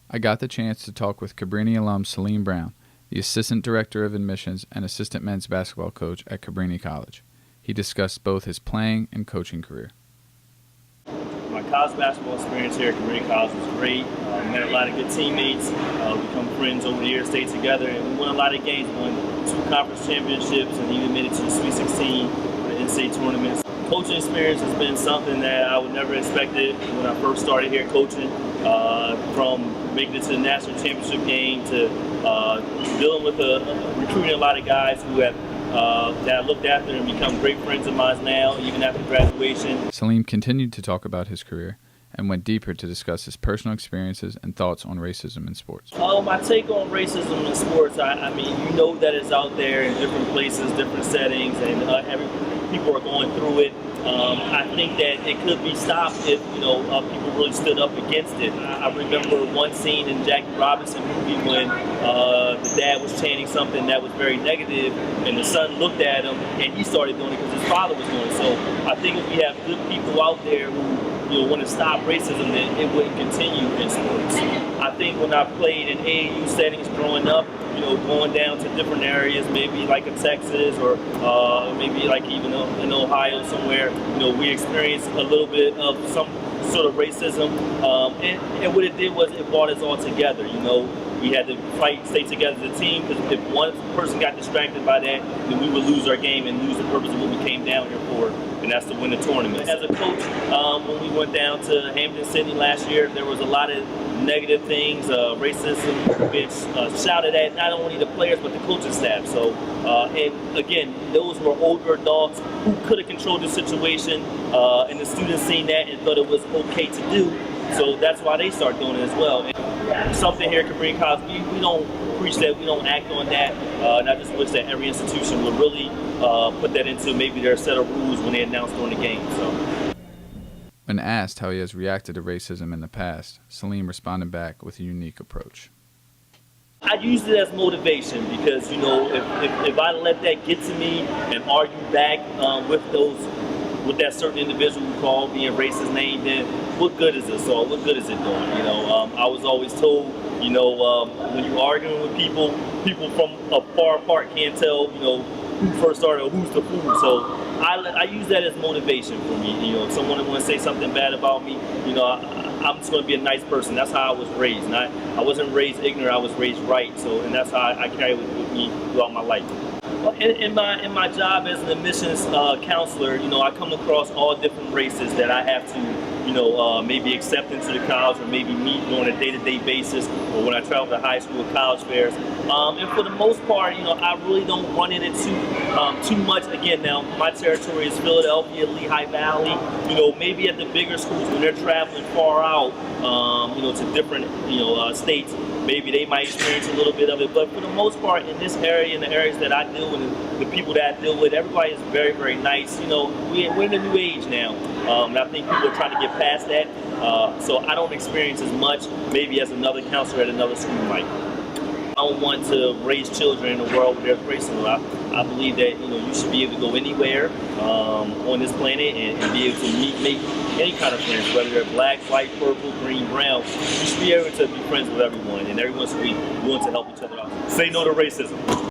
I got the chance to talk with Cabrini alum Saleem Brown, the Assistant Director of Admissions and Assistant Men's Basketball Coach at Cabrini College. He discussed both his playing and coaching career. My college basketball experience here at Cabrini College was great. Met a lot of good teammates, become friends over the years, stayed together, and we won a lot of games. We won 2 conference championships and even made it to the Sweet 16 for the NCAA tournaments. Coaching experience has been something that I would never expected when I first started here coaching, from making it to the national championship game to dealing with recruiting a lot of guys who have that I looked after and become great friends of mine now, even after graduation. Saleem continued to talk about his career and went deeper to discuss his personal experiences and thoughts on racism in sports. My take on racism in sports, I mean, you know that it's out there in different places, different settings, and people are going through it. I think that it could be stopped if, people really stood up against it. I remember one scene in Jackie Robinson movie when the dad was chanting something that was very negative, and the son looked at him, and he started doing it because his father was doing it. So I think if we have good people out there who want to stop racism, then it wouldn't continue in sports. I think when I played in AAU settings growing up, going down to different areas, maybe like in Texas or maybe like even in Ohio somewhere, we experienced a little bit of some sort of racism. And what it did was it brought us all together. We had to fight, stay together as a team, because if one person got distracted by that, then we would lose our game and lose the purpose of what we came down here for, and that's to win the tournament. As a coach, when we went down to Hampton, Sydney last year, there was a lot of negative things, racism being shouted at not only the players but the coaching staff. So, and again, those were older adults who could have controlled the situation, and the students seen that and thought it was okay to do. So that's why they start doing it as well. And something here at Cabrini College, we don't preach that, we don't act on that, and I just wish that every institution would really put that into maybe their set of rules when they announce during the game. So. When asked how he has reacted to racism in the past, Saleem responded back with a unique approach. I use it as motivation because, if I let that get to me and argue back with that certain individual who called me a racist name, then what good is this all? What good is it doing? I was always told, when you're arguing with people from far apart can't tell, who first started or who's the fool. So I use that as motivation for me. If someone wants to say something bad about me, I'm just going to be a nice person. That's how I was raised. And I wasn't raised ignorant. I was raised right. So, and that's how I carry it with me throughout my life. In my job as an admissions counselor, I come across all different races that I have to, maybe accept into the college or maybe meet on a day-to-day basis, or when I travel to high school or college fairs. And for the most part, I really don't run into too much. Again, now my territory is Philadelphia, Lehigh Valley. Maybe at the bigger schools when they're traveling far out, to different states, maybe they might experience a little bit of it. But for the most part, in this area, in the areas that I deal with, and the people that I deal with, everybody is very, very nice. We're in a new age now, and I think people are trying to get past that. So I don't experience as much maybe as another counselor at another school might. I don't want to raise children in a world where there's racism. I believe that you should be able to go anywhere on this planet and be able to make any kind of friends, whether they're black, white, purple, green, brown. You should be able to be friends with everyone, and everyone should be willing to help each other out. Say no to racism.